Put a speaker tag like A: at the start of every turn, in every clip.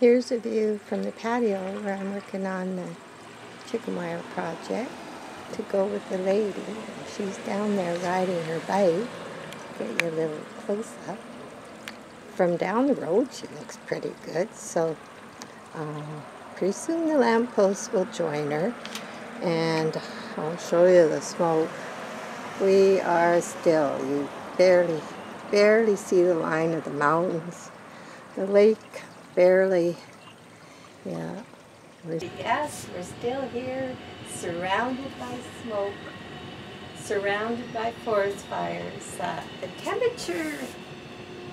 A: Here's a view from the patio where I'm working on the chicken wire project to go with the lady. She's down there riding her bike. Get you a little close up. From down the road, she looks pretty good. So pretty soon the lamppost will join her, and I'll show you the smoke. We are still. You barely see the line of the mountains. The lake barely. Yeah. Yes, we're still here, surrounded by smoke, surrounded by forest fires. The temperature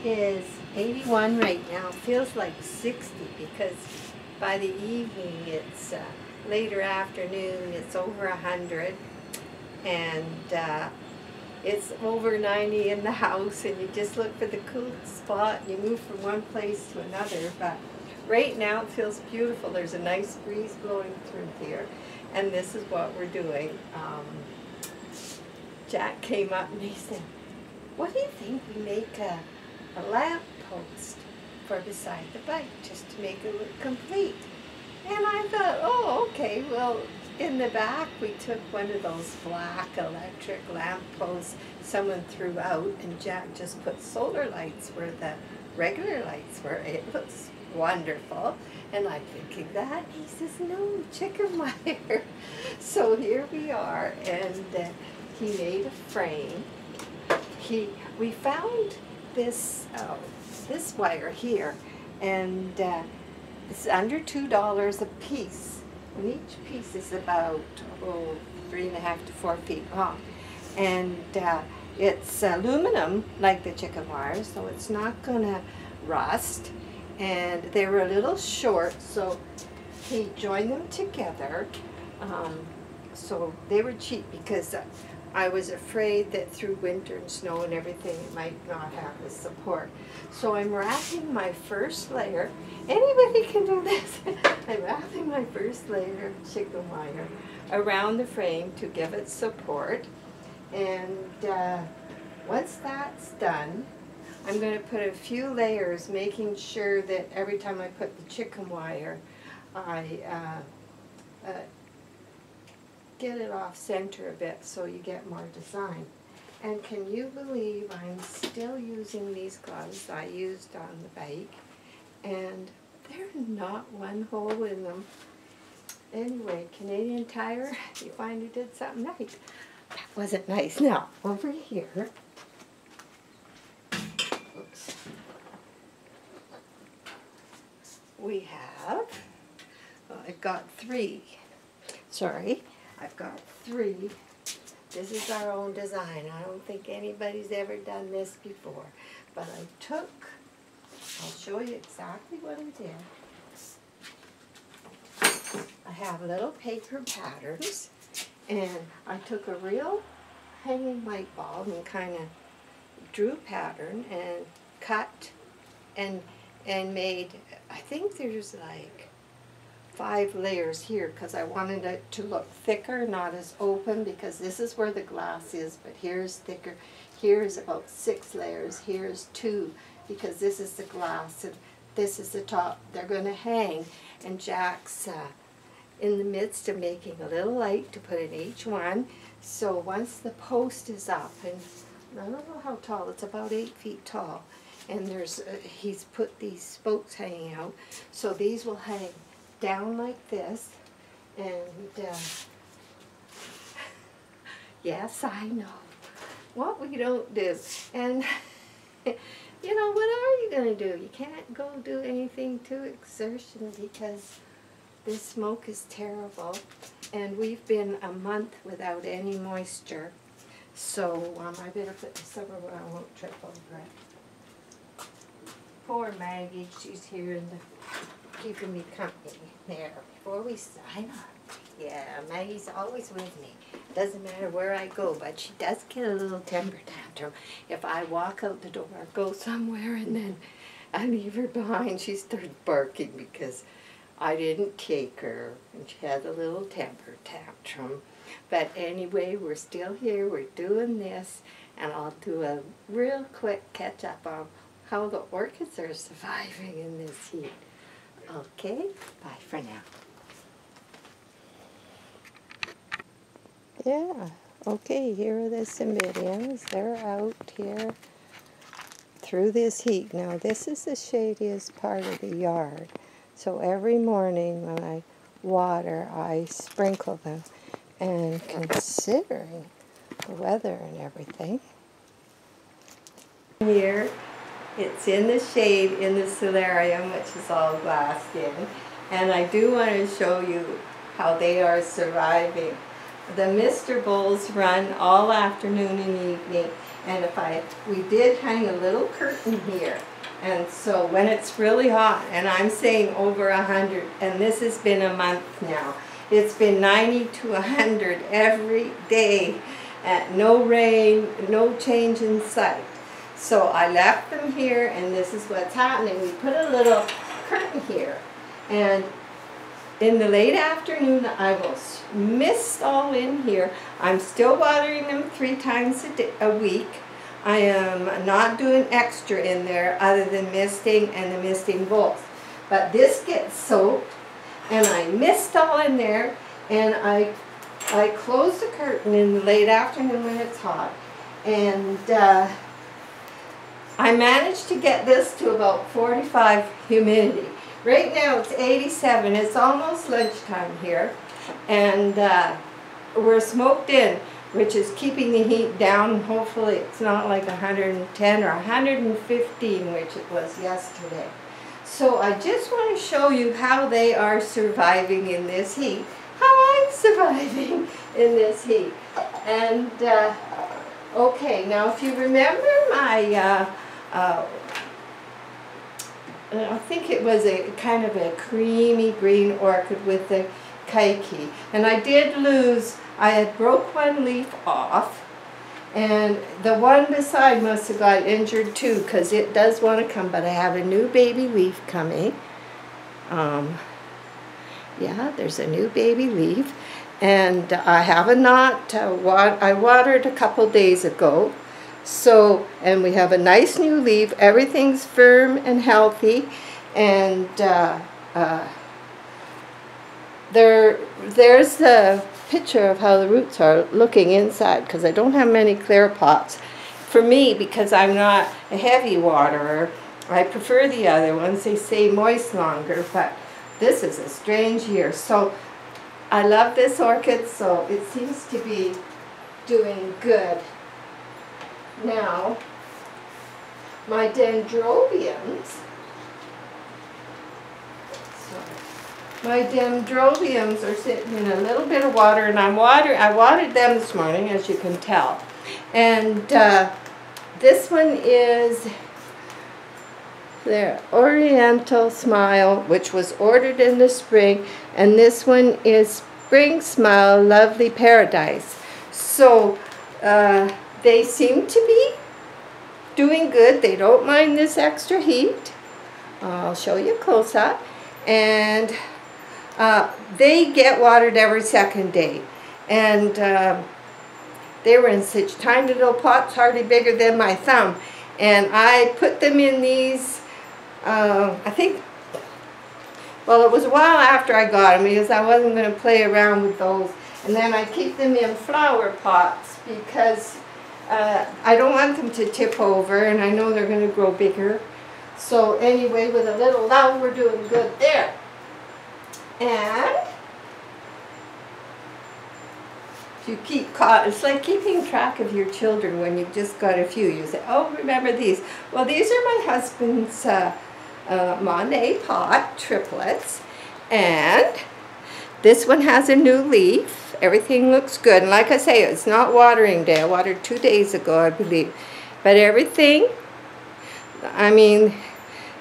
A: is 81 right now. Feels like 60 because by the evening it's later afternoon, it's over 100, and it's over 90 in the house, and you just look for the cool spot and you move from one place to another. But right now it feels beautiful. There's a nice breeze blowing through here, and this is what we're doing. Jack came up and he said, "What do you think we make a lamp post for beside the bike, just to make it look complete?" And I thought, oh, okay, well, in the back we took one of those black electric lamp posts someone threw out, and Jack just put solar lights where the regular lights were. It looks wonderful. And I'm thinking that. He says, no, chicken wire. So here we are, and he made a frame. We found this wire here, and it's under $2 a piece. And each piece is about 3.5 to 4 feet long. And it's aluminum, like the chicken wire, so it's not going to rust. And they were a little short, so he joined them together. So they were cheap because I was afraid that through winter and snow and everything it might not have the support. So I'm wrapping my first layer. Anybody can do this. I'm wrapping my first layer of chicken wire around the frame to give it support. And once that's done, I'm going to put a few layers, making sure that every time I put the chicken wire, I get it off center a bit so you get more design. And can you believe I'm still using these gloves I used on the bike, and there's not one hole in them. Anyway, Canadian Tire, you finally did something nice. That wasn't nice. Now, over here, oops, we have, I've got three. Sorry. I've got three. This is our own design. I don't think anybody's ever done this before. But I'll show you exactly what I did. I have little paper patterns, and I took a real hanging light bulb and kind of drew a pattern and cut and made, I think there's like 5 layers here because I wanted it to look thicker, not as open, because this is where the glass is, but here's thicker. Here's about 6 layers. Here's 2 because this is the glass and this is the top. They're going to hang, and Jack's in the midst of making a little light to put in each one. So once the post is up, and I don't know how tall, it's about 8 feet tall, and there's he's put these spokes hanging out, so these will hang down like this, and yes, I know what we don't do, and you know, what are you going to do? You can't go do anything to exertion because this smoke is terrible, and we've been a month without any moisture, so I better put this over where I won't trip over it. Poor Maggie, she's here in the keeping me company there before we sign up. Yeah, Maggie's always with me. Doesn't matter where I go, but she does get a little temper tantrum if I walk out the door, go somewhere, and then I leave her behind. She starts barking because I didn't take her, and she has a little temper tantrum. But anyway, we're still here, we're doing this, and I'll do a real quick catch up on how the orchids are surviving in this heat. Okay, bye for now. Yeah, okay, here are the cymbidiums. They're out here through this heat. Now, this is the shadiest part of the yard. So every morning when I water, I sprinkle them. And considering the weather and everything, here it's in the shade in the solarium, which is all glassed in. And I do want to show you how they are surviving. The Mr. Bulls run all afternoon and evening, and we did hang a little curtain here, and so when it's really hot, and I'm saying over 100, and this has been a month now, it's been 90 to 100 every day, no rain, no change in sight. So I left them here, and this is what's happening. We put a little curtain here, and in the late afternoon, I will mist all in here. I'm still watering them 3 times a week. I am not doing extra in there other than misting and the misting bowls. But this gets soaked, and I mist all in there, and I close the curtain in the late afternoon when it's hot, and I managed to get this to about 45 humidity. Right now it's 87. It's almost lunchtime here, and we're smoked in, which is keeping the heat down. Hopefully it's not like 110 or 115, which it was yesterday. So I just want to show you how they are surviving in this heat, how I'm surviving in this heat. And okay, now if you remember my I think it was a kind of a creamy green orchid with the keiki. And I did lose, I had broke one leaf off, and the one beside must have got injured too, because it does want to come, but I have a new baby leaf coming. Yeah, there's a new baby leaf, and I have a knot. I watered a couple days ago. So, and we have a nice new leaf. Everything's firm and healthy, and there's the picture of how the roots are looking inside, because I don't have many clear pots. For me, because I'm not a heavy waterer, I prefer the other ones. They stay moist longer, but this is a strange year. So I love this orchid, so it seems to be doing good. Now, my dendrobiums, are sitting in a little bit of water, and I watered them this morning, as you can tell. And this one is their Oriental Smile, which was ordered in the spring, and this one is Spring Smile Lovely Paradise. So, they seem to be doing good. They don't mind this extra heat. I'll show you a close-up. And they get watered every second day. And they were in such tiny little pots, hardly bigger than my thumb. And I put them in these, I think, well, it was a while after I got them, because I wasn't going to play around with those. And then I keep them in flower pots, because I don't want them to tip over, and I know they're going to grow bigger. So anyway, with a little love, we're doing good there. And you it's like keeping track of your children when you've just got a few. You say, oh, remember these. Well, these are my husband's Monet pot triplets, and this one has a new leaf. Everything looks good. And like I say, it's not watering day. I watered 2 days ago, I believe. But everything, I mean,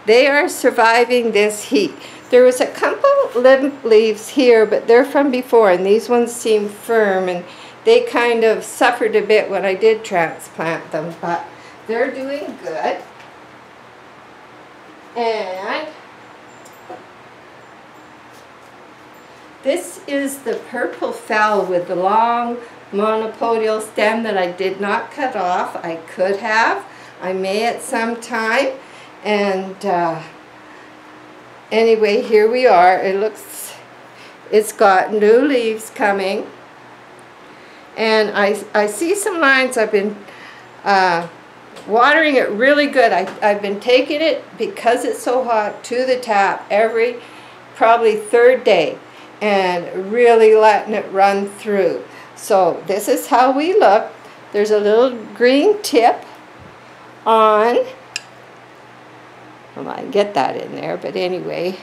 A: they are surviving this heat. There was a couple limp leaves here, but they're from before, and these ones seem firm, and they kind of suffered a bit when I did transplant them, but they're doing good. And this is the purple fell with the long monopodial stem that I did not cut off. I could have. I may at some time. And anyway, here we are. It's got new leaves coming. And I see some lines. I've been watering it really good. I've been taking it, because it's so hot, to the tap every probably third day and really letting it run through. So this is how we look. There's a little green tip on. I might get that in there, but anyway.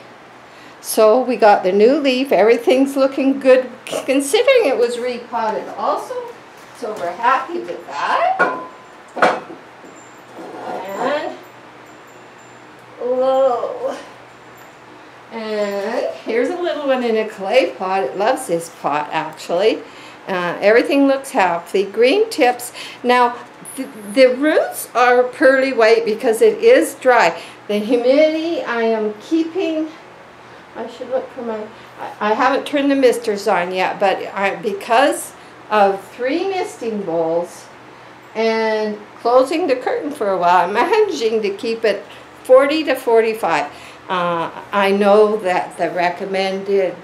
A: So we got the new leaf. Everything's looking good, considering it was repotted also. So we're happy with that. And whoa. And here's a little one in a clay pot. It loves this pot, actually. Everything looks healthy. Green tips. Now, the roots are pearly white because it is dry. The humidity, I am keeping. I should look for my. I haven't turned the misters on yet, but because of 3 misting bowls and closing the curtain for a while, I'm managing to keep it 40 to 45. I know that the recommended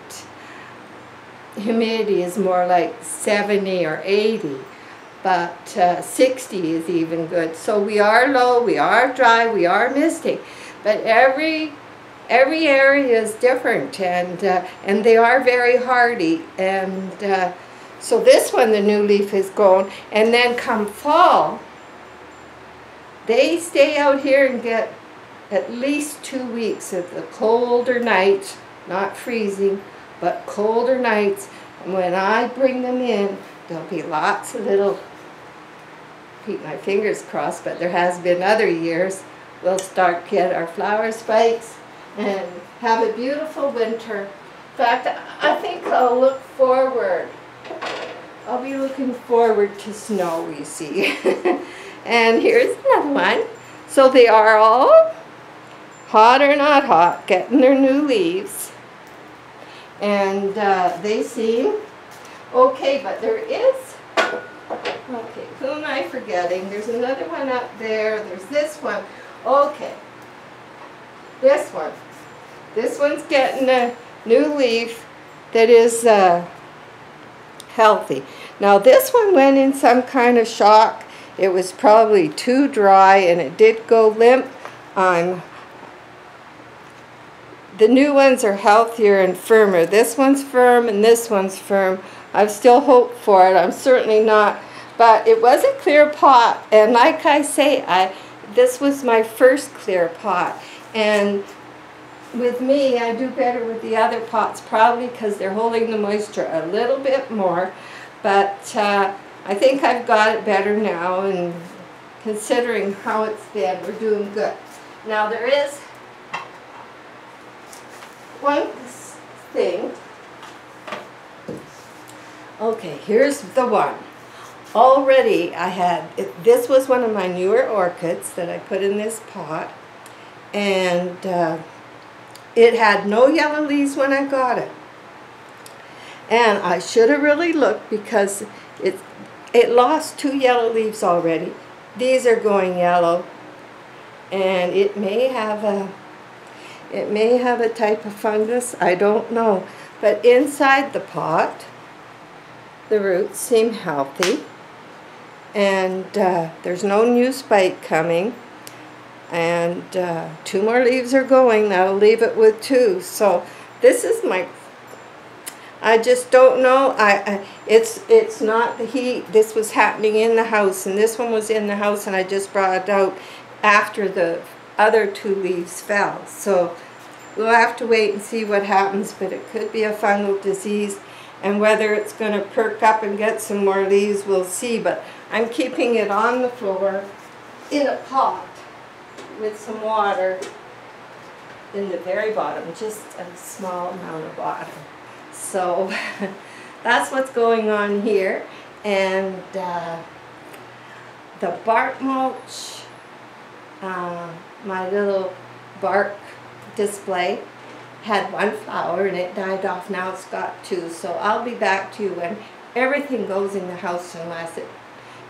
A: humidity is more like 70 or 80, but 60 is even good. So we are low, we are dry, we are misting, but every area is different, and they are very hardy. And so this one, the new leaf is grown, and then come fall, they stay out here and get at least 2 weeks of the colder nights, not freezing, but colder nights. And when I bring them in, there'll be lots of little, keep my fingers crossed, but there has been other years, we'll start get our flower spikes and have a beautiful winter. In fact, I think I'll look forward. I'll be looking forward to snow, you see. And here's another one. So they are all, hot or not hot, getting their new leaves. And they seem okay, but there is, okay, who am I forgetting? There's another one up there. There's this one. Okay. This one. This one's getting a new leaf that is healthy. Now this one went in some kind of shock. It was probably too dry and it did go limp. The new ones are healthier and firmer. This one's firm and this one's firm. I've still hoped for it. I'm certainly not. But it was a clear pot. And like I say, this was my first clear pot. And with me, I do better with the other pots, probably because they're holding the moisture a little bit more. But I think I've got it better now, and considering how it's been, we're doing good. Now there is one thing. Okay, here's the one. Already I had, this was one of my newer orchids that I put in this pot, and it had no yellow leaves when I got it. And I should have really looked, because it lost 2 yellow leaves already. These are going yellow, and it may have a type of fungus, I don't know. But inside the pot, the roots seem healthy, and there's no new spike coming, and 2 more leaves are going. That'll leave it with 2. So this is my, I just don't know. It's not the heat. This was happening in the house, and this one was in the house, and I just brought it out after the other 2 leaves fell. So we'll have to wait and see what happens, but it could be a fungal disease, and whether it's going to perk up and get some more leaves, we'll see. But I'm keeping it on the floor in a pot with some water in the very bottom, just a small amount of water. So that's what's going on here. And the bark mulch, my little bark display, had 1 flower and it died off. Now it's got 2. So I'll be back to you when everything goes in the house, unless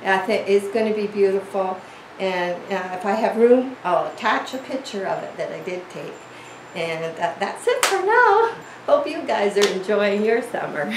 A: I think it's going to be beautiful. And if I have room, I'll attach a picture of it that I did take. And that's it for now. Hope you guys are enjoying your summer.